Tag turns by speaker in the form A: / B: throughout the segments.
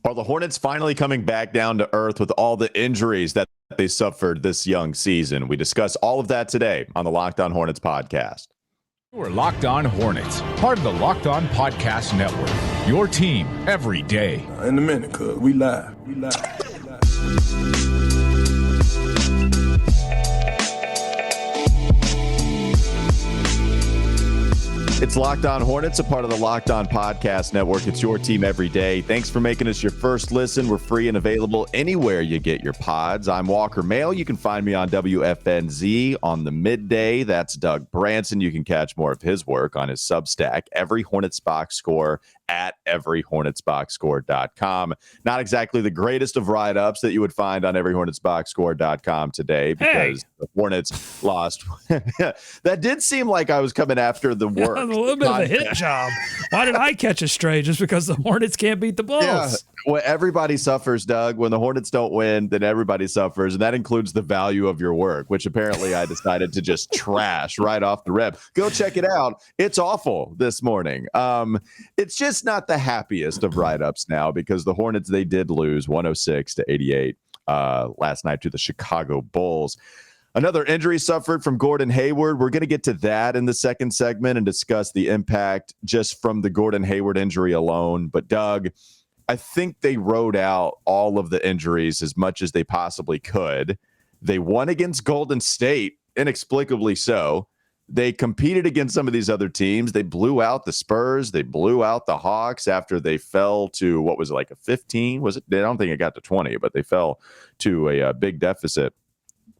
A: Are the Hornets finally coming back down to earth with all the injuries that they suffered this young season? We discuss all of that today on the Locked On Hornets podcast.
B: We're Locked On Hornets, part of the Locked On Podcast Network. Your team every day.
C: In a minute, cuz we live.
A: It's Locked On Hornets, a part of the Locked On Podcast Network. It's your team every day. Thanks for making us your first listen. We're free and available anywhere you get your pods. I'm Walker Mail. You can find me on WFNZ on the midday. That's Doug Branson. You can catch more of his work on his Substack, Every Hornets Boxscore, at everyhornetsboxscore.com. Not exactly the greatest of write-ups that you would find on everyhornetsboxscore.com today because the Hornets lost. That did seem like I was coming after the work.
D: A little bit of a hit job. Why did I catch a stray? Just because the Hornets can't beat the Bulls?
A: Yeah. Well, everybody suffers, Doug. When the Hornets don't win, then everybody suffers, and that includes the value of your work, which apparently I decided to just trash right off the rip. Go check it out. It's awful this morning. It's just not the happiest of write-ups now because the Hornets, they did lose 106-88 last night to the Chicago Bulls. Another injury suffered from Gordon Hayward. We're going to get to that in the second segment and discuss the impact just from the Gordon Hayward injury alone. But, Doug, I think they rode out all of the injuries as much as they possibly could. They won against Golden State, inexplicably so. They competed against some of these other teams. They blew out the Spurs. They blew out the Hawks after they fell to, what was it, like a 15? Was it? I don't think it got to 20, but they fell to a big deficit.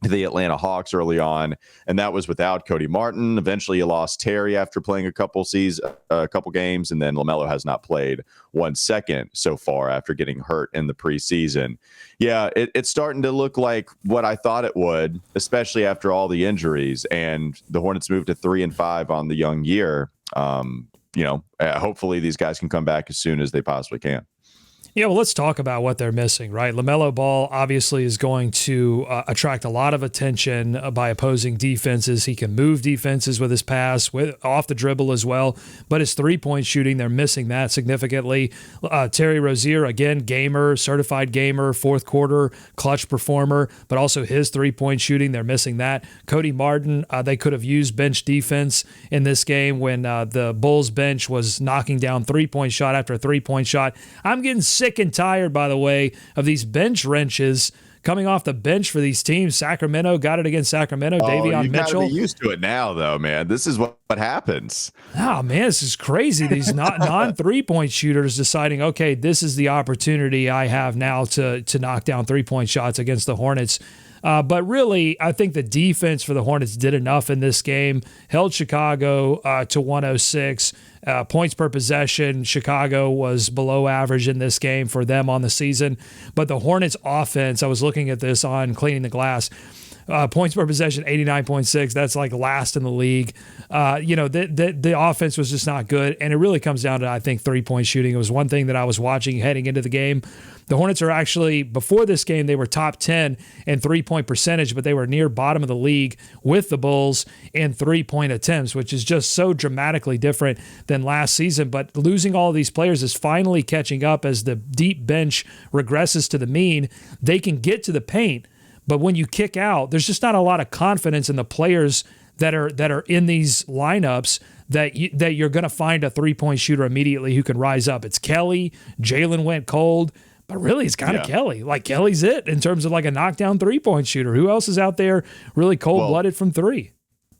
A: The Atlanta Hawks early on, and that was without Cody Martin. Eventually, you lost Terry after playing a couple games, and then LaMelo has not played 1 second so far after getting hurt in the preseason. Yeah, it's starting to look like what I thought it would, especially after all the injuries. And the Hornets moved to 3-5 on the young year. Hopefully these guys can come back as soon as they possibly can.
D: Yeah, well, let's talk about what they're missing, right? LaMelo Ball obviously is going to attract a lot of attention by opposing defenses. He can move defenses with his pass, off the dribble as well. But his three-point shooting, they're missing that significantly. Terry Rozier, again, gamer, certified gamer, fourth quarter, clutch performer, but also his three-point shooting, they're missing that. Cody Martin, they could have used bench defense in this game when the Bulls bench was knocking down three-point shot after a three-point shot. I'm getting sick and tired, by the way, of these bench wrenches coming off the bench for these teams. Sacramento got it against Sacramento. Davion Mitchell.
A: You gotta be used to it now, though, man. This is what happens.
D: Oh, man, this is crazy. These non-three-point shooters deciding, okay, this is the opportunity I have now to knock down three-point shots against the Hornets. But really, I think the defense for the Hornets did enough in this game, held Chicago to 106. Points per possession, Chicago was below average in this game for them on the season. But the Hornets offense, I was looking at this on Cleaning the Glass, points per possession, 89.6. That's like last in the league. The offense was just not good. And it really comes down to, I think, three-point shooting. It was one thing that I was watching heading into the game. The Hornets are actually, before this game, they were top 10 in three-point percentage, but they were near bottom of the league with the Bulls in three-point attempts, which is just so dramatically different than last season. But losing all of these players is finally catching up as the deep bench regresses to the mean. They can get to the paint, but when you kick out, there's just not a lot of confidence in the players that are in these lineups that you're going to find a three-point shooter immediately who can rise up. It's Kelly. Jalen went cold. But really, it's kind of Kelly. Like, Kelly's it in terms of like a knockdown three-point shooter. Who else is out there really cold-blooded from three?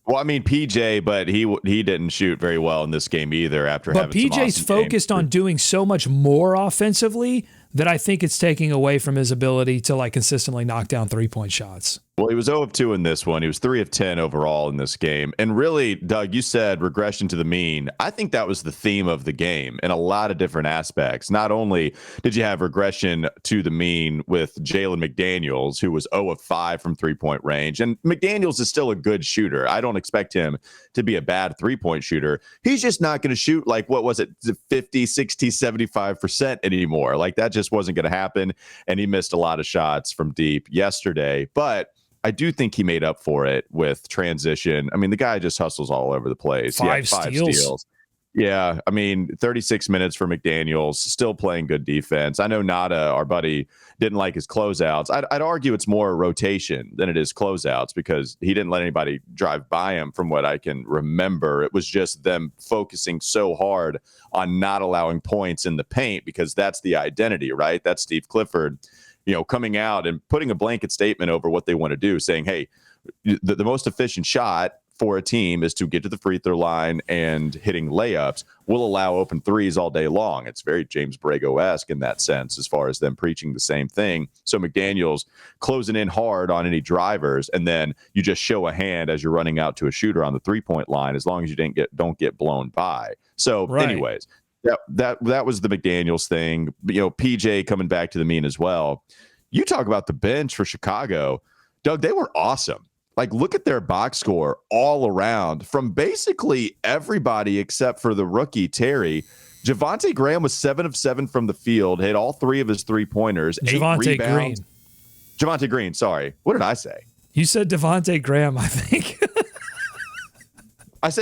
A: Well, I mean, PJ, but he didn't shoot very well in this game either after having some awesome
D: PJ's focused on doing so much more offensively that I think it's taking away from his ability to like consistently knock down three-point shots.
A: Well, he was 0 of 2 in this one. He was 3 of 10 overall in this game. And really, Doug, you said regression to the mean. I think that was the theme of the game in a lot of different aspects. Not only did you have regression to the mean with Jalen McDaniels, who was 0 of 5 from three-point range. And McDaniels is still a good shooter. I don't expect him to be a bad three-point shooter. He's just not going to shoot like, what was it, 50, 60, 75% anymore. Like, that just wasn't going to happen. And he missed a lot of shots from deep yesterday. But I do think he made up for it with transition. I mean, the guy just hustles all over the place.
D: Five steals.
A: Yeah, I mean, 36 minutes for McDaniels, still playing good defense. I know Nada, our buddy, didn't like his closeouts. I'd argue it's more rotation than it is closeouts because he didn't let anybody drive by him from what I can remember. It was just them focusing so hard on not allowing points in the paint because that's the identity, right? That's Steve Clifford, coming out and putting a blanket statement over what they want to do, saying, hey, the most efficient shot for a team is to get to the free throw line and hitting layups. Will allow open threes all day long. It's very James Borrego-esque in that sense, as far as them preaching the same thing. So McDaniels closing in hard on any drivers, and then you just show a hand as you're running out to a shooter on the 3-point line, as long as you don't get blown by. So, anyways, that was the McDaniels thing. PJ coming back to the mean as well. You talk about the bench for Chicago, Doug. They were awesome. Like, look at their box score all around from basically everybody except for the rookie, Terry. Javonte Graham was 7 of 7 from the field, hit all 3 of his 3-pointers, 8 rebounds. Javonte Green, sorry. What did I say?
D: You said Devontae Graham, I think.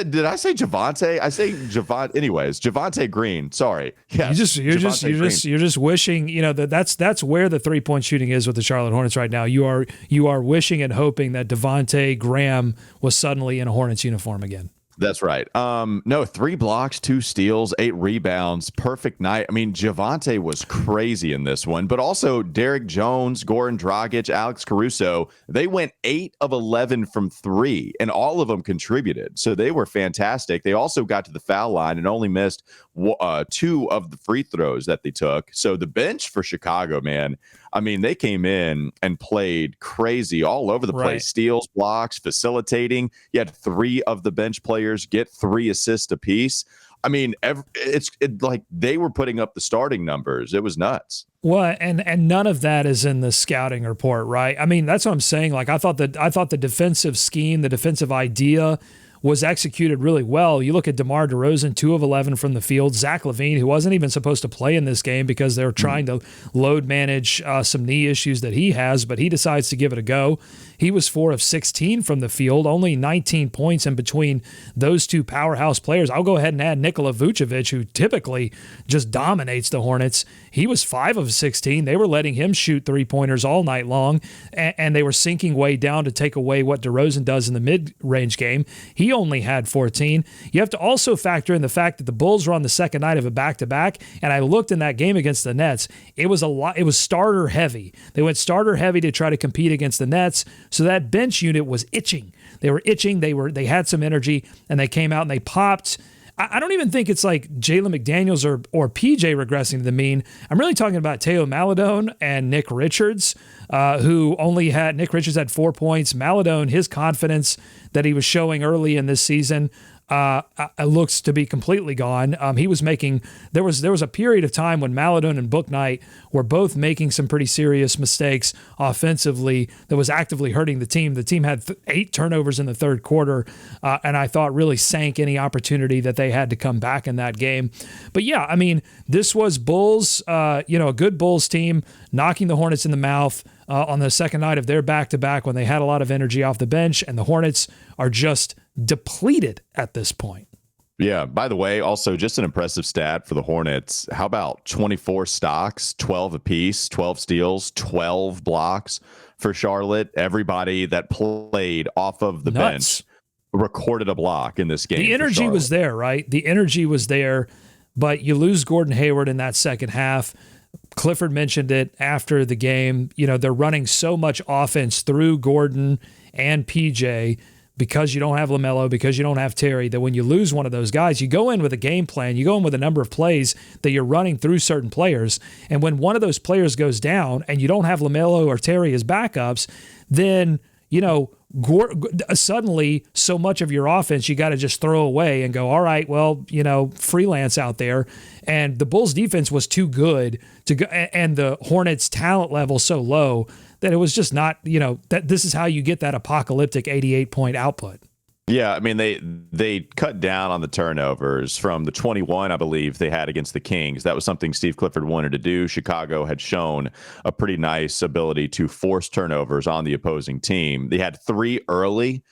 A: Did I say Javonte? I say Javonte. Anyways, Javonte Green. Sorry. Yes,
D: you're just wishing, that's where the 3-point shooting is with the Charlotte Hornets right now. You are wishing and hoping that Devontae Graham was suddenly in a Hornets uniform again.
A: That's right. No, 3 blocks, 2 steals, 8 rebounds. Perfect night. I mean, Javonte was crazy in this one, but also Derek Jones, Goran Dragic, Alex Caruso, they went 8 of 11 from 3, and all of them contributed. So they were fantastic. They also got to the foul line and only missed 2 of the free throws that they took. So the bench for Chicago, man, I mean, they came in and played crazy all over the place. Steals, blocks, facilitating. You had 3 of the bench players get 3 assists apiece. I mean, it's like they were putting up the starting numbers. It was nuts.
D: Well, and none of that is in the scouting report, right? I mean, that's what I'm saying. Like, I thought the defensive scheme, the defensive idea was executed really well. You look at DeMar DeRozan, 2 of 11 from the field. Zach LaVine, who wasn't even supposed to play in this game because they were trying to load manage some knee issues that he has, but he decides to give it a go. He was 4 of 16 from the field, only 19 points in between those 2 powerhouse players. I'll go ahead and add Nikola Vucevic, who typically just dominates the Hornets. He was 5 of 16. They were letting him shoot 3-pointers all night long, and they were sinking way down to take away what DeRozan does in the mid-range game. He only had 14. You have to also factor in the fact that the Bulls were on the second night of a back-to-back, and I looked in that game against the Nets. It was starter heavy. They went starter heavy to try to compete against the Nets, so that bench unit was itching. They were itching. They had some energy, and they came out and they popped. I don't even think it's like Jalen McDaniels or PJ regressing to the mean. I'm really talking about Teo Maledon and Nick Richards, Nick Richards had 4 points. Maledon, his confidence that he was showing early in this season looks to be completely gone. He was making there was a period of time when Maledon and Bouknight were both making some pretty serious mistakes offensively that was actively hurting the team. The team had 8 turnovers in the third quarter, and I thought really sank any opportunity that they had to come back in that game. But yeah, I mean, this was Bulls, a good Bulls team knocking the Hornets in the mouth on the second night of their back-to-back when they had a lot of energy off the bench, and the Hornets are just depleted at this point.
A: Yeah, by the way, also just an impressive stat for the Hornets. How about 24 stocks, 12 apiece, 12 steals, 12 blocks for Charlotte? Everybody that played off of the bench recorded a block in this game.
D: The energy was there, right? The energy was there, but you lose Gordon Hayward in that second half. Clifford mentioned it after the game. They're running so much offense through Gordon and PJ because you don't have LaMelo, because you don't have Terry, that when you lose one of those guys, you go in with a game plan, you go in with a number of plays that you're running through certain players. And when one of those players goes down and you don't have LaMelo or Terry as backups, then, suddenly so much of your offense you got to just throw away and go, all right, well, freelance out there. And the Bulls defense was too good to go, and the Hornets talent level so low that it was just not, that this is how you get that apocalyptic 88-point output.
A: Yeah, I mean, they cut down on the turnovers from the 21, I believe, they had against the Kings. That was something Steve Clifford wanted to do. Chicago had shown a pretty nice ability to force turnovers on the opposing team. They had 3 early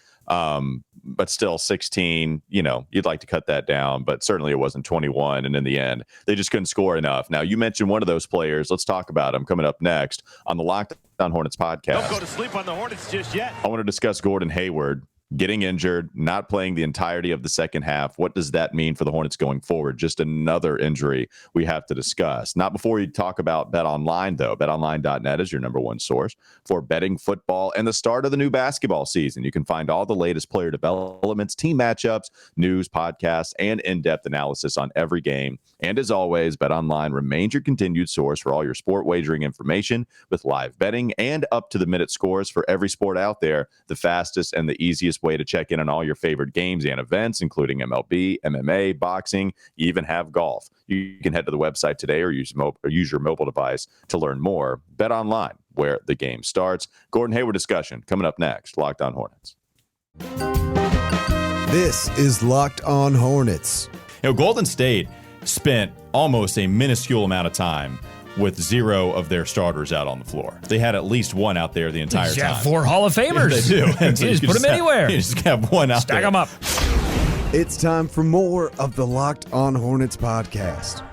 A: But still 16, you'd like to cut that down, but certainly it wasn't 21. And in the end, they just couldn't score enough. Now, you mentioned one of those players. Let's talk about him coming up next on the Locked On Hornets podcast.
E: Don't go to sleep on the Hornets just yet.
A: I want to discuss Gordon Hayward getting injured, not playing the entirety of the second half. What does that mean for the Hornets going forward? Just another injury we have to discuss. Not before you talk about BetOnline, though. BetOnline.net is your number one source for betting football and the start of the new basketball season. You can find all the latest player developments, team matchups, news, podcasts, and in-depth analysis on every game. And as always, BetOnline remains your continued source for all your sport wagering information with live betting and up-to-the-minute scores for every sport out there, the fastest and the easiest way to check in on all your favorite games and events, including MLB, MMA, boxing, you even have golf. You can head to the website today or use your mobile device to learn more. Bet online, where the game starts. Gordon Hayward discussion coming up next. Locked On Hornets.
F: This is Locked On Hornets.
G: Golden State spent almost a minuscule amount of time with 0 of their starters out on the floor. They had at least one out there the entire time.
D: 4 Hall of Famers.
G: Yeah, they do. And
D: so you just put them anywhere.
G: You just have one out
D: Stack
G: there.
D: them up.
F: It's time for more of the Locked On Hornets podcast.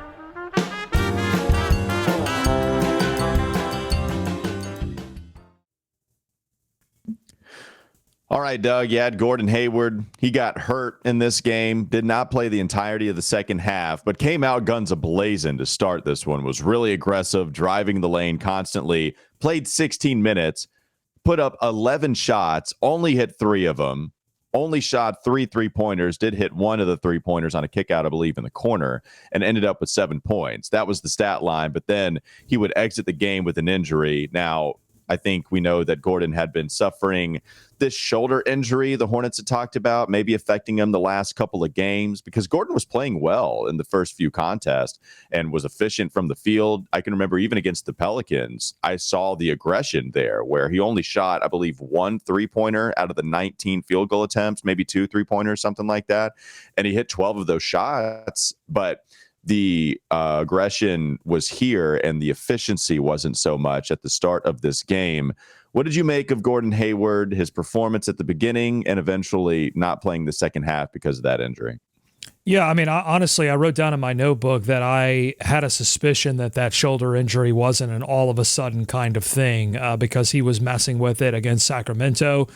A: All right, Doug, you had Gordon Hayward. He got hurt in this game, did not play the entirety of the second half, but came out guns a-blazing to start this one, was really aggressive, driving the lane constantly, played 16 minutes, put up 11 shots, only hit 3 of them, only shot 3 3-pointers, did hit 1 of the 3-pointers on a kick out, I believe, in the corner, and ended up with 7 points. That was the stat line, but then he would exit the game with an injury. Now, I think we know that Gordon had been suffering this shoulder injury the Hornets had talked about, maybe affecting him the last couple of games, because Gordon was playing well in the first few contests and was efficient from the field. I can remember even against the Pelicans, I saw the aggression there where he only shot, I believe, 1 3-pointer out of the 19 field goal attempts, maybe 2 3-pointers, something like that. And he hit 12 of those shots, but the aggression was here and the efficiency wasn't so much at the start of this game. What did you make of Gordon Hayward, his performance at the beginning, and eventually not playing the second half because of that injury?
D: Yeah, I mean, honestly, I wrote down in my notebook that I had a suspicion that shoulder injury wasn't an all of a sudden kind of thing because he was messing with it against Sacramento.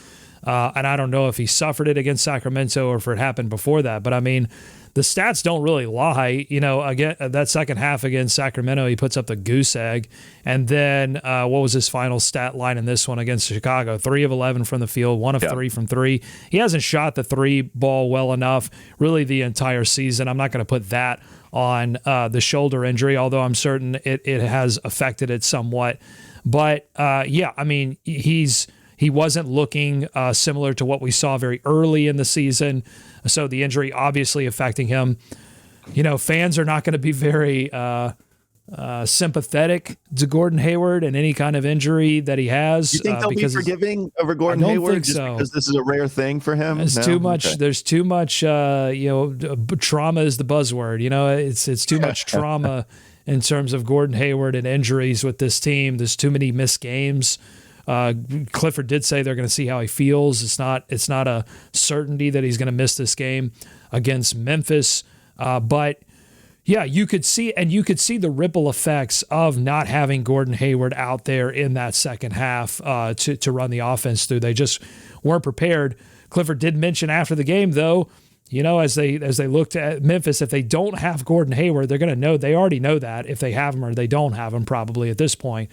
D: And I don't know if he suffered it against Sacramento or if it happened before that. But I mean, the stats don't really lie. Again, that second half against Sacramento, he puts up the goose egg. And then what was his final stat line in this one against Chicago? 3 of 11 from the field, 1 of 3 from 3. He hasn't shot the 3 ball well enough really the entire season. I'm not going to put that on the shoulder injury, although I'm certain it has affected it somewhat. But yeah, I mean, he wasn't looking similar to what we saw very early in the season. So the injury obviously affecting him. Fans are not going to be very sympathetic to Gordon Hayward and any kind of injury that he has.
A: You think they'll be forgiving over Gordon Hayward?
D: I don't think so.
A: Because this is a rare thing for him?
D: There's too much. Okay. There's too much, trauma is the buzzword. It's too much trauma in terms of Gordon Hayward and injuries with this team. There's too many missed games. Clifford did say they're going to see how he feels. It's not a certainty that he's going to miss this game against Memphis. But yeah, you could see the ripple effects of not having Gordon Hayward out there in that second half to run the offense through. They just weren't prepared. Clifford did mention after the game, though, as they looked at Memphis, if they don't have Gordon Hayward, they're going to know. They already know that if they have him or they don't have him, probably at this point.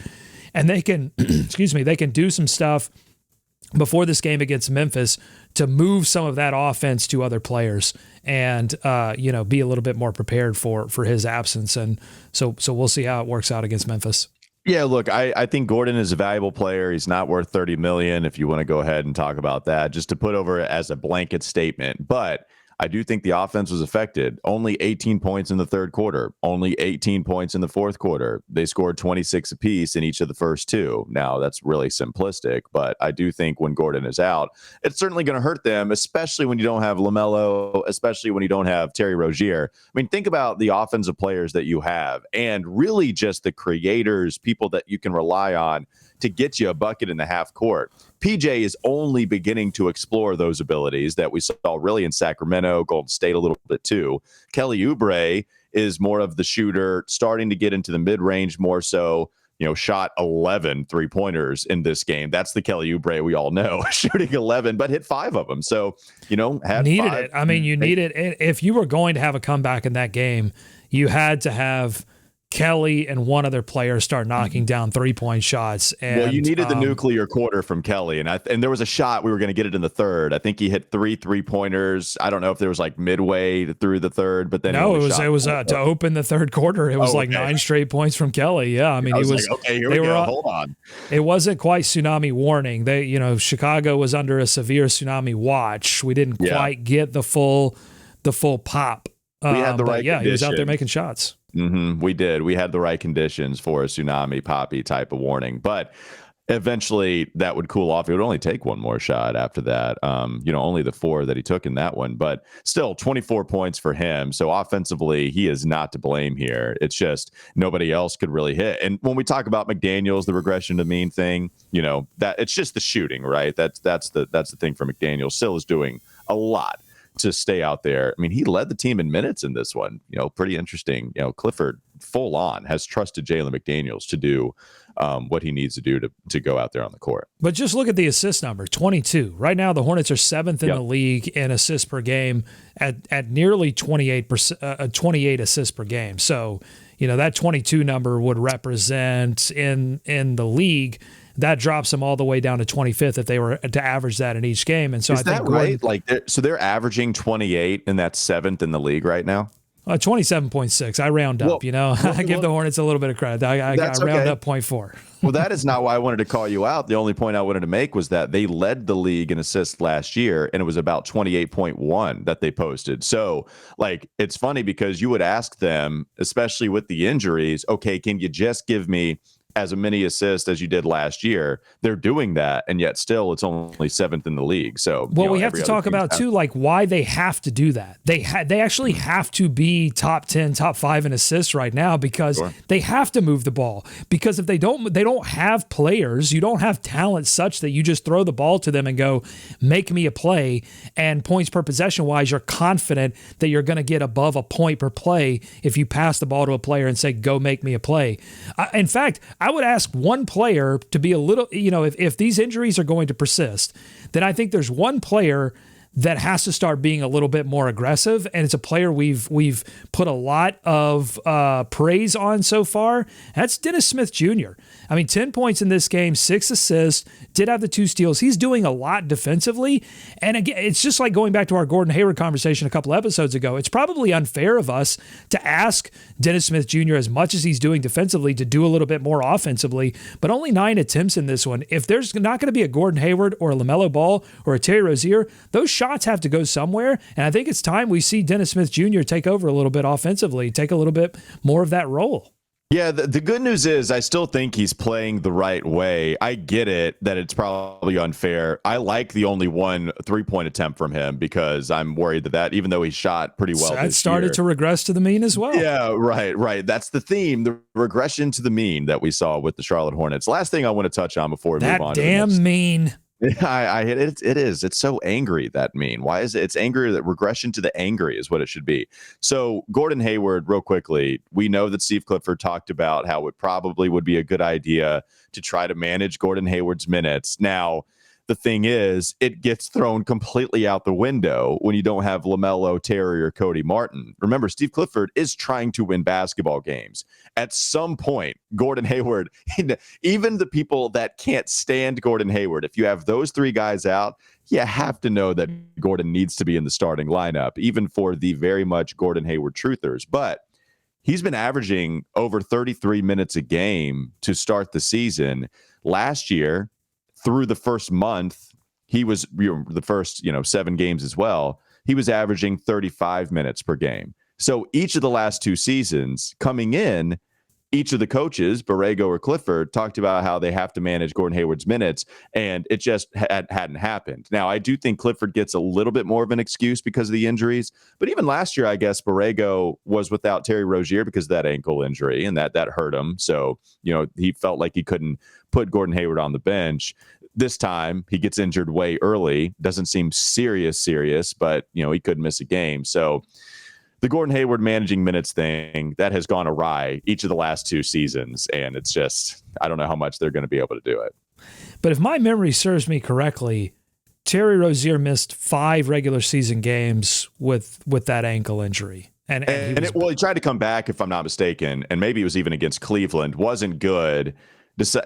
D: And they can, they can do some stuff before this game against Memphis to move some of that offense to other players and, be a little bit more prepared for his absence. And so we'll see how it works out against Memphis.
A: Yeah, look, I think Gordon is a valuable player. He's not worth $30 million if you want to go ahead and talk about that, just to put over it as a blanket statement. But I do think the offense was affected. Only 18 points in the third quarter, only 18 points in the fourth quarter. They scored 26 apiece in each of the first 2. Now, that's really simplistic, but I do think when Gordon is out, it's certainly going to hurt them, especially when you don't have LaMelo, especially when you don't have Terry Rozier. I mean, think about the offensive players that you have and really just the creators, people that you can rely on to get you a bucket in the half court. PJ is only beginning to explore those abilities that we saw really in Sacramento, Golden State a little bit too. Kelly Oubre is more of the shooter, starting to get into the mid-range more so. Shot 11 3-pointers in this game. That's the Kelly Oubre we all know, shooting 11, but hit 5 of them. So, had
D: needed
A: 5.
D: it. I mean, you needed it. If you were going to have a comeback in that game, you had to have Kelly and one other player start knocking down 3-point shots. And,
A: you needed the nuclear quarter from Kelly, and there was a shot we were going to get it in the third. I think he hit 3 3-pointers. I don't know if there was like midway through the third, but then
D: it was to open the third quarter. It was 9 straight points from Kelly. Yeah, I mean,
A: he was like, okay, here we go. Hold on.
D: It wasn't quite tsunami warning. Chicago was under a severe tsunami watch. We didn't quite get the full pop.
A: We had the right conditions.
D: He was out there making shots.
A: We did. We had the right conditions for a tsunami poppy type of warning, but eventually that would cool off. It would only take one more shot after that. Only the 4 that he took in that one, but still 24 points for him. So offensively, he is not to blame here. It's just nobody else could really hit. And when we talk about McDaniels, the regression to mean thing, that it's just the shooting, right? That's the thing for McDaniels. Still is doing a lot to stay out there. I mean, he led the team in minutes in this one. Pretty interesting. Clifford full on has trusted Jalen McDaniels to do what he needs to do to go out there on the court.
D: But just look at the assist number, 22. Right now, the Hornets are 7th in the league in assists per game at nearly 28 assists per game. So, that 22 number would represent in the league. That drops them all the way down to 25th if they were to average that in each game. And so
A: I think right? So they're averaging 28, and that's 7th in the league right now.
D: 27.6. I round up. I give the Hornets a little bit of credit. I round up 0.4.
A: Well, that is not why I wanted to call you out. The only point I wanted to make was that they led the league in assists last year, and it was about 28.1 that they posted. So, it's funny because you would ask them, especially with the injuries, okay, can you just give me as many assists as you did last year? They're doing that, and yet still it's only 7th in the league. So
D: we have to talk about too, why they have to do that. They actually have to be top 10, top 5 in assists right now because they have to move the ball. Because if they don't have players, you don't have talent such that you just throw the ball to them and go, make me a play, and points per possession wise, you're confident that you're going to get above a point per play if you pass the ball to a player and say, go make me a play. In fact, I would ask one player to be a little, if these injuries are going to persist, then I think there's one player that has to start being a little bit more aggressive, and it's a player we've put a lot of praise on so far. That's Dennis Smith Jr. I mean, 10 points in this game, 6 assists, did have the 2 steals. He's doing a lot defensively, and again, it's just like going back to our Gordon Hayward conversation a couple episodes ago. It's probably unfair of us to ask Dennis Smith Jr., as much as he's doing defensively, to do a little bit more offensively, but only 9 attempts in this one. If there's not going to be a Gordon Hayward or a LaMelo Ball or a Terry Rozier, those shots have to go somewhere, and I think it's time we see Dennis Smith Jr. take over a little bit offensively, take a little bit more of that role.
A: Yeah, the good news is I still think he's playing the right way. I get it that it's probably unfair. I like the only 1 3-point attempt from him because I'm worried that even though he shot pretty well,
D: that started to regress to the mean as well.
A: Yeah, right. That's the theme, the regression to the mean that we saw with the Charlotte Hornets. Last thing I want to touch on before we move on.
D: That damn mean.
A: I hit it. It is. It's so angry, that mean. Why is it? It's angry. That regression to the angry is what it should be. So Gordon Hayward, real quickly, we know that Steve Clifford talked about how it probably would be a good idea to try to manage Gordon Hayward's minutes. Now, the thing is, it gets thrown completely out the window when you don't have LaMelo, Terry, or Cody Martin. Remember, Steve Clifford is trying to win basketball games. At some point, Gordon Hayward, even the people that can't stand Gordon Hayward, if you have those 3 guys out, you have to know that Gordon needs to be in the starting lineup, even for the very much Gordon Hayward truthers. But he's been averaging over 33 minutes a game to start the season. Last year, through the first month, he was the first 7 games as well. He was averaging 35 minutes per game. So each of the last 2 seasons coming in, each of the coaches, Borrego or Clifford, talked about how they have to manage Gordon Hayward's minutes, and it just hadn't happened. Now, I do think Clifford gets a little bit more of an excuse because of the injuries, but even last year, I guess Borrego was without Terry Rozier because of that ankle injury, and that hurt him. So, he felt like he couldn't put Gordon Hayward on the bench. This time, he gets injured way early. Doesn't seem serious, but, he could miss a game. So, the Gordon Hayward managing minutes thing, that has gone awry each of the last 2 seasons, and it's just, I don't know how much they're going to be able to do it.
D: But if my memory serves me correctly, Terry Rozier missed 5 regular season games with that ankle injury. And he
A: tried to come back, if I'm not mistaken, and maybe it was even against Cleveland, wasn't good,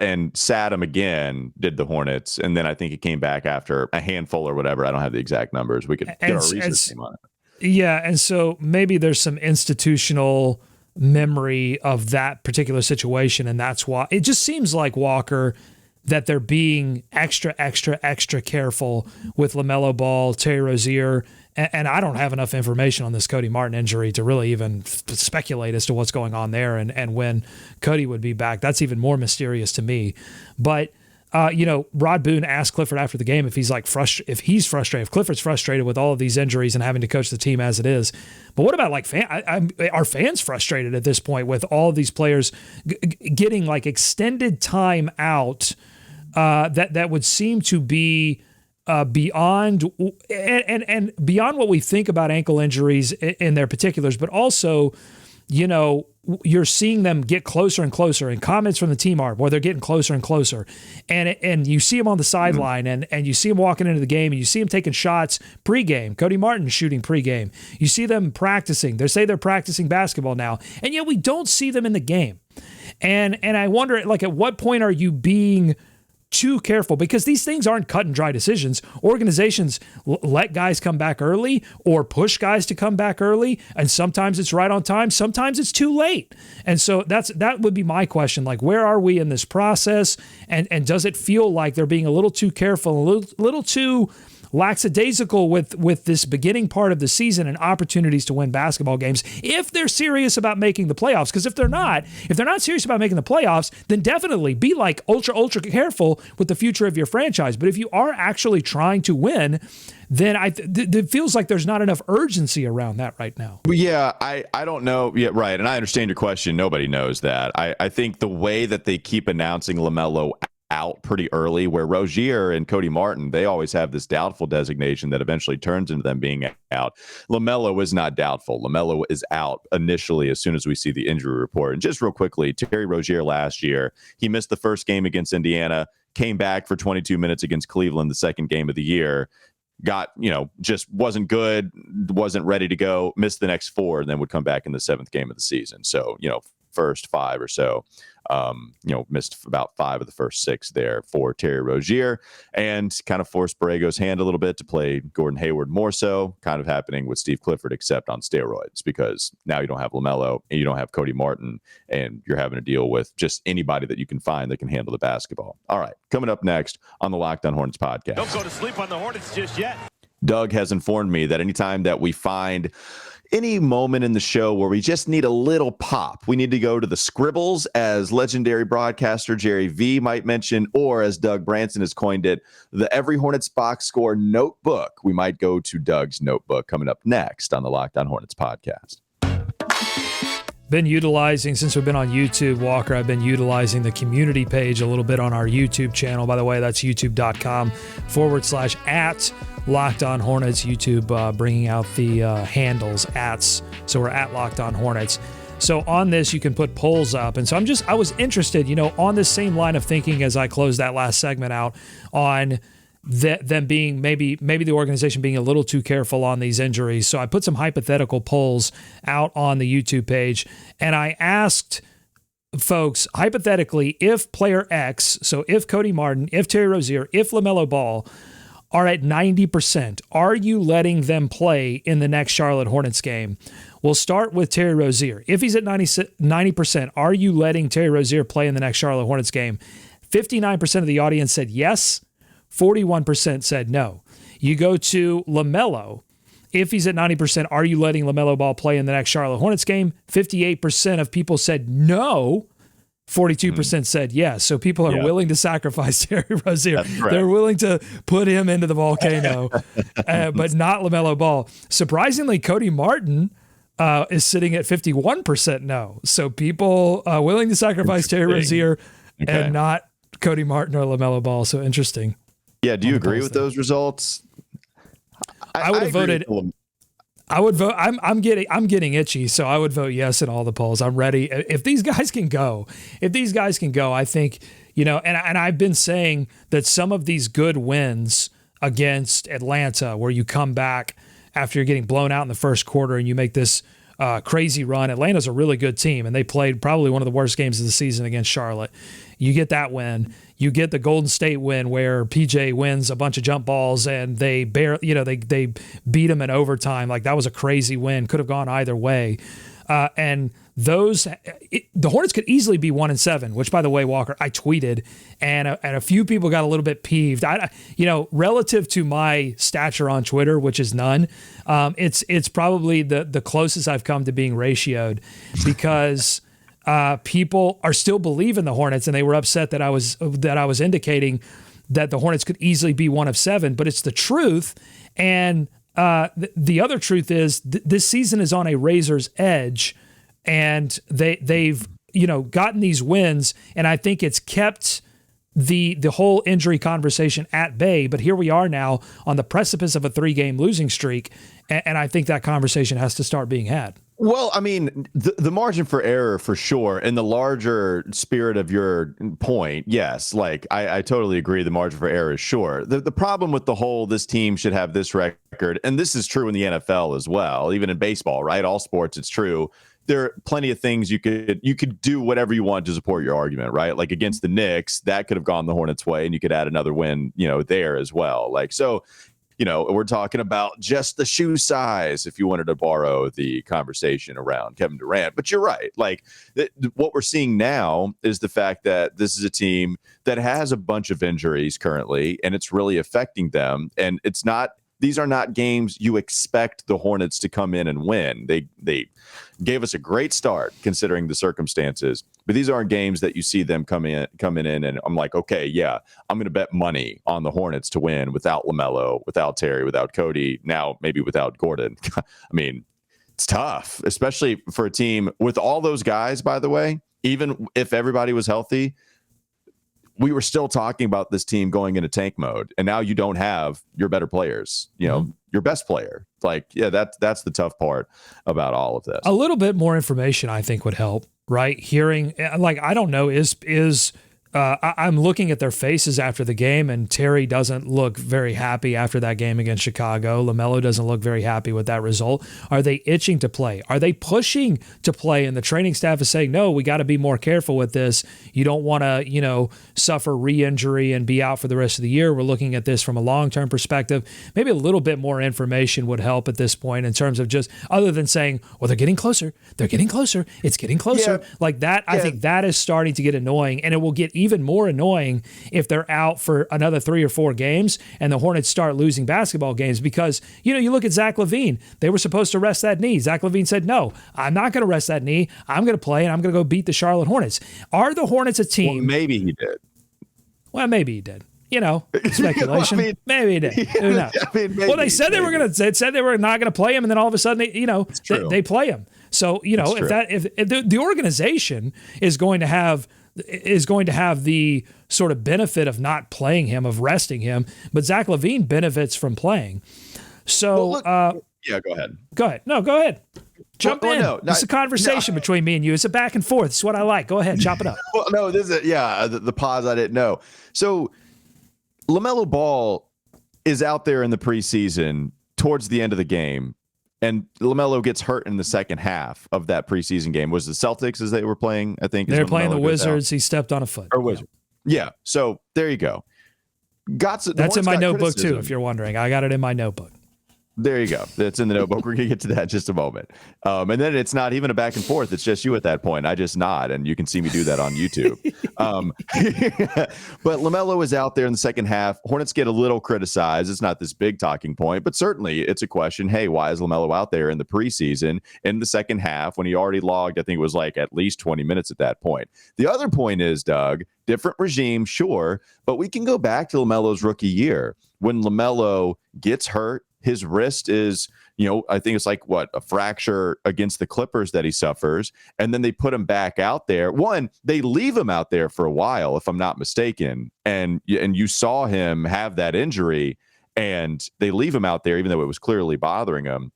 A: and sat him again, did the Hornets, and then I think he came back after a handful or whatever. I don't have the exact numbers. We could get our research team on it.
D: Yeah, and so maybe there's some institutional memory of that particular situation, and that's why it just seems like, Walker, that they're being extra careful with LaMelo Ball, Terry Rozier, and I don't have enough information on this Cody Martin injury to really even speculate as to what's going on there and when Cody would be back. That's even more mysterious to me. But Rod Boone asked Clifford after the game if he's frustrated, if Clifford's frustrated with all of these injuries and having to coach the team as it is. But what about are fans frustrated at this point with all of these players getting like extended time out that would seem to be beyond and beyond what we think about ankle injuries in their particulars, but also, you're seeing them get closer and closer, and comments from the team are, boy, they're getting closer and closer. And you see them on the sideline, and you see them walking into the game, and you see them taking shots pregame. Cody Martin shooting pregame. You see them practicing. They say they're practicing basketball now, and yet we don't see them in the game. And I wonder, like, at what point are you being too careful? Because these things aren't cut and dry decisions. Organizations let guys come back early or push guys to come back early, and sometimes it's right on time, sometimes it's too late. And so that would be my question. Like, where are we in this process? And does it feel like they're being a little too careful, a little too lackadaisical with this beginning part of the season and opportunities to win basketball games if they're serious about making the playoffs? Because if they're not serious about making the playoffs, then definitely be like ultra careful with the future of your franchise. But if you are actually trying to win, then it feels like there's not enough urgency around that right now.
A: Yeah, I don't know. Yeah, right. And I understand your question. Nobody knows that. I think the way that they keep announcing LaMelo out pretty early, where Rozier and Cody Martin, they always have this doubtful designation that eventually turns into them being out. LaMelo is not doubtful. LaMelo is out initially as soon as we see the injury report. And just real quickly, Terry Rozier last year, he missed the first game against Indiana, came back for 22 minutes against Cleveland, the second game of the year, got, just wasn't good, wasn't ready to go, missed the next 4, and then would come back in the 7th game of the season. So, first 5 or so. Missed about 5 of the first 6 there for Terry Rozier, and kind of forced Borrego's hand a little bit to play Gordon Hayward more so, kind of happening with Steve Clifford, except on steroids, because now you don't have LaMelo and you don't have Cody Martin, and you're having to deal with just anybody that you can find that can handle the basketball. All right, coming up next on the Locked On Hornets podcast.
E: Don't go to sleep on the Hornets just yet.
A: Doug has informed me that anytime that we find any moment in the show where we just need a little pop, we need to go to the scribbles, as legendary broadcaster Jerry V might mention, or as Doug Branson has coined it, the Every Hornets Boxscore notebook. We might go to Doug's notebook coming up next on the Locked On Hornets podcast.
D: Been utilizing, since we've been on YouTube, Walker, I've been utilizing the community page a little bit on our YouTube channel. By the way, that's youtube.com/@ Locked On Hornets. YouTube bringing out the handles, ats. So we're at Locked On Hornets. So on this, you can put polls up. And so I was interested, on this same line of thinking as I closed that last segment out on them being maybe the organization being a little too careful on these injuries. So I put some hypothetical polls out on the YouTube page, and I asked folks, hypothetically, if player X, so if Cody Martin, if Terry Rozier, if LaMelo Ball are at 90%, are you letting them play in the next Charlotte Hornets game? We'll start with Terry Rozier. If he's at 90%, are you letting Terry Rozier play in the next Charlotte Hornets game? 59% of the audience said yes. 41% said no. You go to LaMelo. If he's at 90%, are you letting LaMelo Ball play in the next Charlotte Hornets game? 58% of people said no. 42% said yes. So people are willing to sacrifice Terry Rozier.
A: Right.
D: They're willing to put him into the volcano, but not LaMelo Ball. Surprisingly, Cody Martin is sitting at 51% no. So people willing to sacrifice Terry Rozier and not Cody Martin or LaMelo Ball. So interesting.
A: Yeah. Do you agree with those results?
D: I would have voted. I would vote. I'm getting itchy, so I would vote yes in all the polls. I'm ready. If these guys can go, I think, and I've been saying that some of these good wins against Atlanta, where you come back after you're getting blown out in the first quarter and you make this crazy run. Atlanta's a really good team, and they played probably one of the worst games of the season against Charlotte. You get that win. You get the Golden State win where PJ wins a bunch of jump balls and they they beat them in overtime. Like, that was a crazy win. Could have gone either way. And the Hornets could easily be 1-7, which, by the way, Walker, I tweeted, and a few people got a little bit peeved. Relative to my stature on Twitter, which is none, it's probably the closest I've come to being ratioed, because people are still believing the Hornets, and they were upset that I was indicating that the Hornets could easily be 1-7, but it's the truth. And the other truth is this season is on a razor's edge, and they've gotten these wins, and I think it's kept the whole injury conversation at bay. But here we are now on the precipice of a 3-game losing streak, and I think that conversation has to start being had.
A: Well, I mean, the margin for error for sure. In the larger spirit of your point, yes, like I totally agree. The margin for error is sure. The problem with the whole, this team should have this record, and this is true in the NFL as well, even in baseball, right? All sports, it's true. There are plenty of things you could do whatever you want to support your argument, right? Like against the Knicks, that could have gone the Hornets' way, and you could add another win, there as well. Like, so. We're talking about just the shoe size, if you wanted to borrow the conversation around Kevin Durant. But you're right. Like, what we're seeing now is the fact that this is a team that has a bunch of injuries currently, and it's really affecting them. And these are not games you expect the Hornets to come in and win. They gave us a great start considering the circumstances, but these aren't games that you see them coming in and I'm like, okay, yeah, I'm going to bet money on the Hornets to win without LaMelo, without Terry, without Cody, now maybe without Gordon. I mean, it's tough, especially for a team with all those guys, by the way. Even if everybody was healthy, we were still talking about this team going into tank mode, and now you don't have your better players, your best player. Like, yeah, that's the tough part about all of this.
D: A little bit more information, I think, would help, right? Hearing, like, I don't know, I'm looking at their faces after the game, and Terry doesn't look very happy after that game against Chicago. LaMelo doesn't look very happy with that result. Are they itching to play? Are they pushing to play? And the training staff is saying, no, we got to be more careful with this. You don't want to, suffer re-injury and be out for the rest of the year. We're looking at this from a long-term perspective. Maybe a little bit more information would help at this point in terms of just, other than saying, well, they're getting closer. They're getting closer. It's getting closer. Yeah. Like that, yeah. I think that is starting to get annoying, and it will get even more annoying if they're out for another 3 or 4 games and the Hornets start losing basketball games, because, you look at Zach LaVine. They were supposed to rest that knee. Zach LaVine said, no, I'm not going to rest that knee. I'm going to play, and I'm going to go beat the Charlotte Hornets. Are the Hornets a team?
A: Well, maybe he did.
D: Well, maybe he did. Speculation.
A: Well,
D: maybe he did. Who knows? Well, they said they were going to. They said they were not going to play him, and then all of a sudden, they play him. So if the organization is going to have the sort of benefit of not playing him, of resting him, but Zach LaVine benefits from playing. So,
A: yeah, go ahead.
D: Go ahead. No, go ahead. Jump in. It's a conversation between me and you. It's a back and forth. It's what I like. Go ahead, chop it up.
A: Well, no, this is the pause I didn't know. So LaMelo Ball is out there in the preseason towards the end of the game, and LaMelo gets hurt in the second half of that preseason game. Was the Celtics as they were playing? I think
D: they were playing the Wizards. He stepped on a foot.
A: Or Wizards. Yeah. So there you go.
D: That's in my notebook too, if you're wondering. I got it in my notebook.
A: There you go. That's in the notebook. We're going to get to that in just a moment. And then it's not even a back and forth. It's just you at that point. I just nod, and you can see me do that on YouTube. But LaMelo is out there in the second half. Hornets get a little criticized. It's not this big talking point, but certainly it's a question. Hey, why is LaMelo out there in the preseason in the second half when he already logged, I think it was like at least 20 minutes at that point? The other point is, Doug, different regime, sure, but we can go back to LaMelo's rookie year when LaMelo gets hurt. His wrist is, I think it's like a fracture against the Clippers that he suffers. And then they put him back out there. They leave him out there for a while, if I'm not mistaken. And you saw him have that injury, and they leave him out there, even though it was clearly bothering him.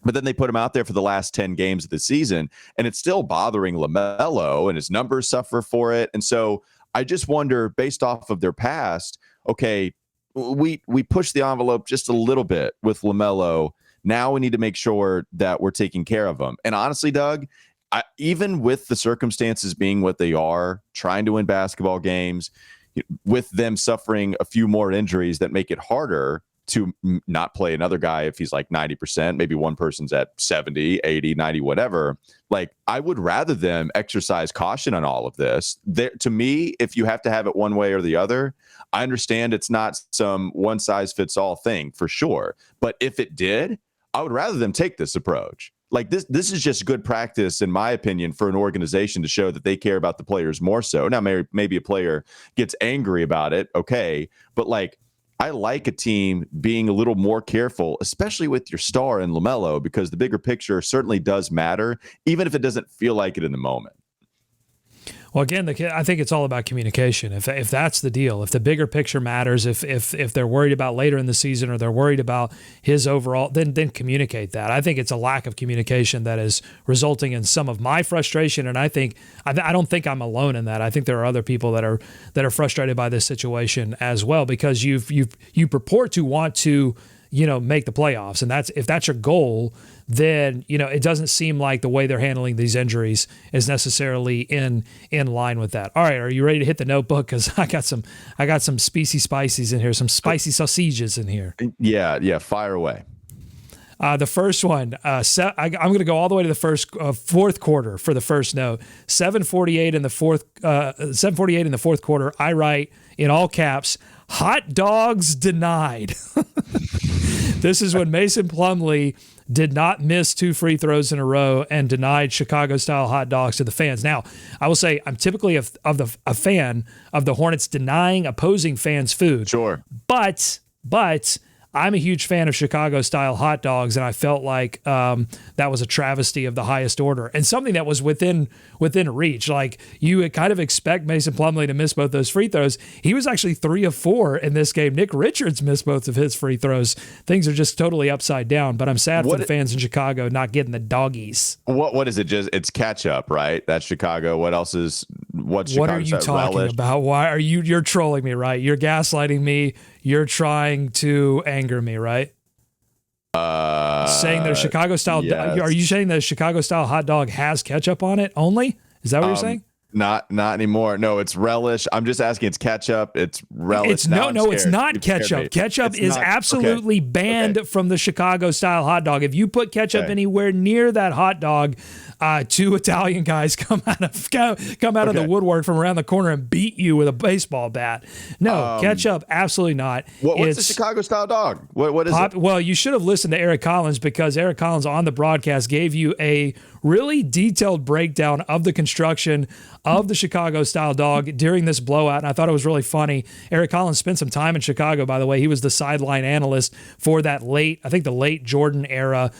A: But then they put him out there for the last 10 games of the season, and it's still bothering LaMelo, and his numbers suffer for it. And so I just wonder, based off of their past, okay, we push the envelope just a little bit with LaMelo. Now we need to make sure that we're taking care of him. And honestly, Doug, even with the circumstances being what they are, trying to win basketball games, with them suffering a few more injuries that make it harder to not play another guy if he's like 90%, maybe one person's at 70, 80, 90, whatever. Like, I would rather them exercise caution on all of this. To me, if you have to have it one way or the other, I understand it's not some one size fits all thing for sure. But if it did, I would rather them take this approach. Like, this is just good practice, in my opinion, for an organization to show that they care about the players more so. Now, maybe a player gets angry about it. Okay. But like, I like a team being a little more careful, especially with your star in LaMelo, because the bigger picture certainly does matter, even if it doesn't feel like it in the moment.
D: Well, again, I think it's all about communication. If that's the deal, if the bigger picture matters, if they're worried about later in the season or they're worried about his overall, then communicate that. I think it's a lack of communication that is resulting in some of my frustration, and I don't think I'm alone in that. I think there are other people that are frustrated by this situation as well, because you purport to want to make the playoffs, and if that's your goal, then it doesn't seem like the way they're handling these injuries is necessarily in line with that. All right, are you ready to hit the notebook? Because I got some spicy spices in here, some spicy sausages in here.
A: Yeah, fire away.
D: The first one, I'm going to go all the way to the fourth quarter for the first note. 7:48 in the fourth. 7:48 in the fourth quarter. I write in all caps, "Hot dogs denied." This is when Mason Plumlee did not miss 2 free throws in a row and denied Chicago-style hot dogs to the fans. Now, I will say I'm typically a fan of the Hornets denying opposing fans food.
A: Sure.
D: But I'm a huge fan of Chicago-style hot dogs, and I felt like that was a travesty of the highest order and something that was within reach. Like, you would kind of expect Mason Plumlee to miss both those free throws. He was actually 3 of 4 in this game. Nick Richards missed both of his free throws. Things are just totally upside down, but I'm sad for the fans in Chicago not getting the doggies.
A: What is it? It's ketchup, right? That's Chicago. What's Chicago?
D: What are you talking
A: relish?
D: about? Why are you're trolling me, right? You're gaslighting me. You're trying to anger me, right? Saying their Chicago style.
A: Yes.
D: Are you saying the Chicago style hot dog has ketchup on it only? Is that what you're saying?
A: Not anymore. No, it's relish. I'm just asking. It's ketchup. It's relish.
D: It's not ketchup. Ketchup is absolutely banned from the Chicago style hot dog. If you put ketchup anywhere near that hot dog, 2 Italian guys come out of the woodwork from around the corner and beat you with a baseball bat. No, ketchup, absolutely not.
A: What's the Chicago style dog? What is it?
D: Well, you should have listened to Eric Collins, because Eric Collins on the broadcast gave you a really detailed breakdown of the construction of the Chicago style dog during this blowout, and I thought it was really funny. Eric Collins spent some time in Chicago, by the way. He was the sideline analyst for that the late Jordan era,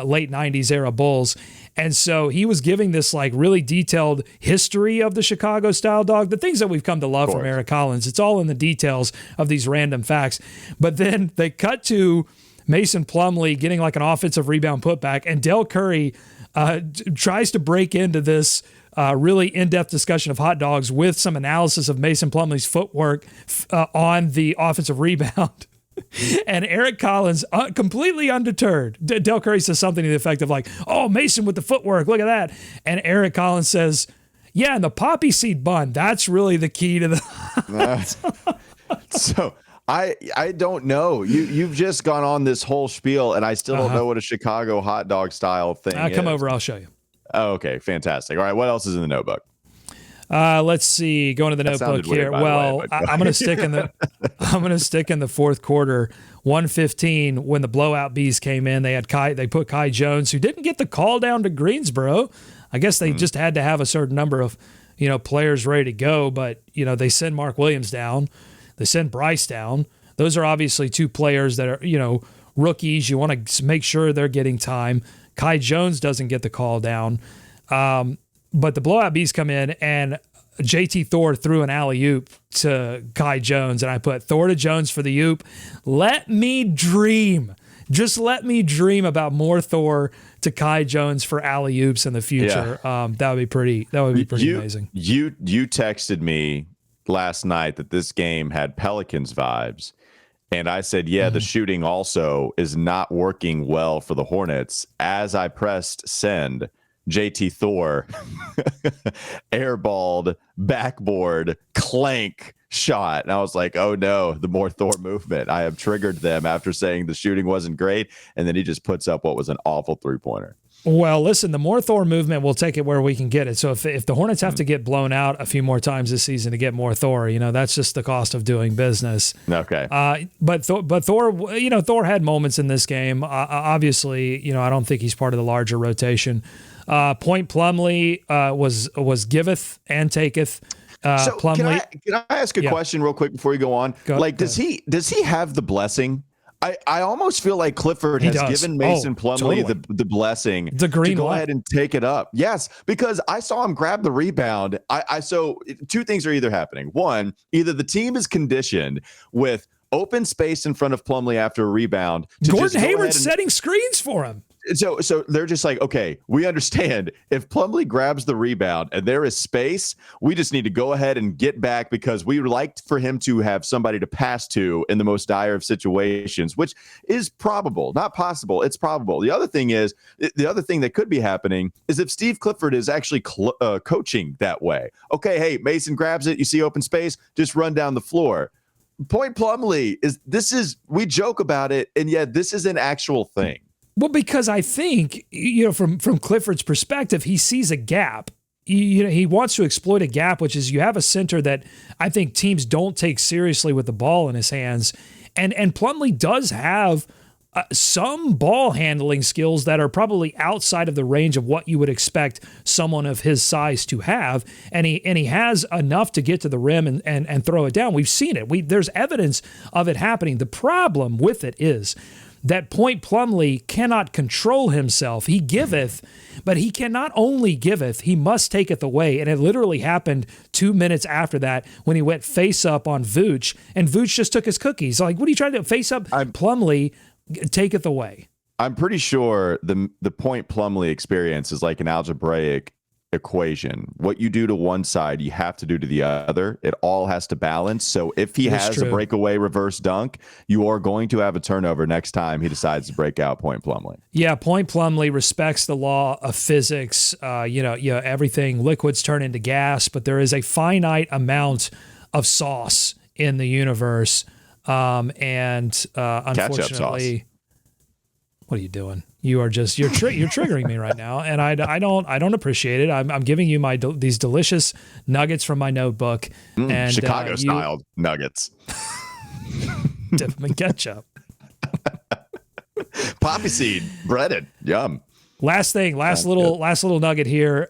D: late 90s era Bulls. And so he was giving this like really detailed history of the Chicago style dog, the things that we've come to love from Eric Collins. It's all in the details of these random facts. But then they cut to Mason Plumlee getting like an offensive rebound putback, and Del Curry tries to break into this really in-depth discussion of hot dogs with some analysis of Mason Plumlee's footwork on the offensive rebound. And Eric Collins, completely undeterred. Del Curry says something to the effect of like, "Oh, Mason with the footwork, look at that." And Eric Collins says, "Yeah, and the poppy seed bun, that's really the key to the..."
A: So I don't know. You've just gone on this whole spiel, and I still don't know what a Chicago hot dog style thing is.
D: Come over, I'll show you.
A: Oh, okay, fantastic. All right, what else is in the notebook?
D: Let's see. Going to the notebook here. Well, I'm going to stick in the fourth quarter. 1:15 when the blowout bees came in. They put Kai Jones, who didn't get the call down to Greensboro. I guess they just had to have a certain number of players ready to go. But they send Mark Williams down. They send Bryce down. Those are obviously two players that are rookies. You want to make sure they're getting time. Kai Jones doesn't get the call down. But the blowout bees come in, and JT Thor threw an alley-oop to Kai Jones, and I put Thor to Jones for the oop. Let me dream. Just let me dream about more Thor to Kai Jones for alley-oops in the future. Yeah. That would be pretty amazing.
A: You texted me last night that this game had Pelicans vibes, and I said, the shooting also is not working well for the Hornets. As I pressed send, JT Thor airballed backboard clank shot, and I was like, oh no, the more Thor movement. I have triggered them after saying the shooting wasn't great, and then he just puts up what was an awful 3-pointer.
D: Well, listen, the more Thor movement, we'll take it where we can get it. So if the Hornets have to get blown out a few more times this season to get more Thor, that's just the cost of doing business.
A: Okay.
D: But Thor, Thor had moments in this game. Obviously, I don't think he's part of the larger rotation. Point Plumlee was giveth and taketh.
A: So
D: Plumlee,
A: can I ask a question real quick before you go on? Does he have the blessing? I almost feel like Clifford has given Mason Plumlee the blessing to go ahead and take it up. Yes, because I saw him grab the rebound. So two things are either happening. One, either the team is conditioned with open space in front of Plumlee after a rebound.
D: Gordon Hayward setting screens for him.
A: So they're just like, okay, we understand if Plumlee grabs the rebound and there is space, we just need to go ahead and get back because we would like for him to have somebody to pass to in the most dire of situations, which is probable, not possible. It's probable. The other thing that could be happening is if Steve Clifford is actually coaching that way. Okay, hey, Mason grabs it. You see open space, just run down the floor. Point Plumlee we joke about it, and yet this is an actual thing.
D: Well, because I think, from Clifford's perspective, he sees a gap. He wants to exploit a gap, which is you have a center that I think teams don't take seriously with the ball in his hands. And Plumlee does have some ball handling skills that are probably outside of the range of what you would expect someone of his size to have. And he has enough to get to the rim and throw it down. We've seen it. There's evidence of it happening. The problem with it is that Point Plumlee cannot control himself. He giveth, but he cannot only giveth, he must taketh away. And it literally happened 2 minutes after that when he went face up on Vooch, and Vooch just took his cookies. Like, what are you trying to do? Face up? Plumlee taketh away.
A: I'm pretty sure the Point Plumlee experience is like an algebraic equation. What you do to one side, you have to do to the other. It all has to balance. So if he has a breakaway reverse dunk, you are going to have a turnover next time he decides to break out Point Plumlee.
D: Yeah, Point Plumlee respects the law of physics. Everything, liquids turn into gas, but there is a finite amount of sauce in the universe. Unfortunately, what are you doing? You're triggering me right now, and I don't appreciate it. I'm giving you these delicious nuggets from my notebook, and
A: Chicago styled nuggets.
D: Dip them in ketchup.
A: Poppy seed breaded, yum.
D: Last little nugget here.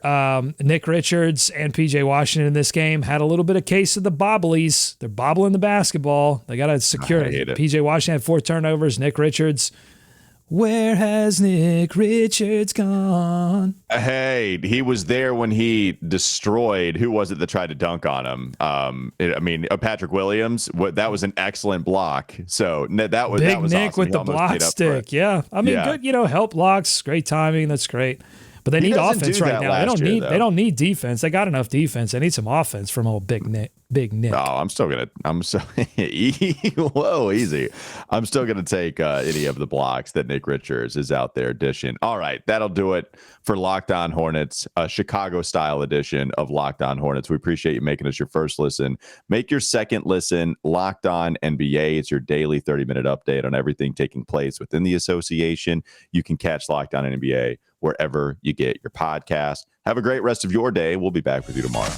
D: Nick Richards and PJ Washington in this game had a little bit of case of the bobblies. They're bobbling the basketball. They got to secure it. PJ Washington had 4 turnovers. Nick Richards. Where has Nick Richards gone?
A: Hey, he was there when he destroyed. Who was it that tried to dunk on him? Patrick Williams. That was an excellent block. So that was
D: Big
A: was
D: Nick
A: awesome.
D: with the block stick. Yeah, good. Help blocks, great timing. That's great. But they need offense right now. They don't need defense. They got enough defense. They need some offense from old Big Nick. Big Nick.
A: Oh, I'm so whoa, easy. I'm still gonna take any of the blocks that Nick Richards is out there dishing. All right, that'll do it for Locked On Hornets, a Chicago style edition of Locked On Hornets. We appreciate you making us your first listen. Make your second listen Locked On NBA. It's your daily 30-minute update on everything taking place within the association. You can catch Locked On NBA wherever you get your podcast. Have a great rest of your day. We'll be back with you tomorrow.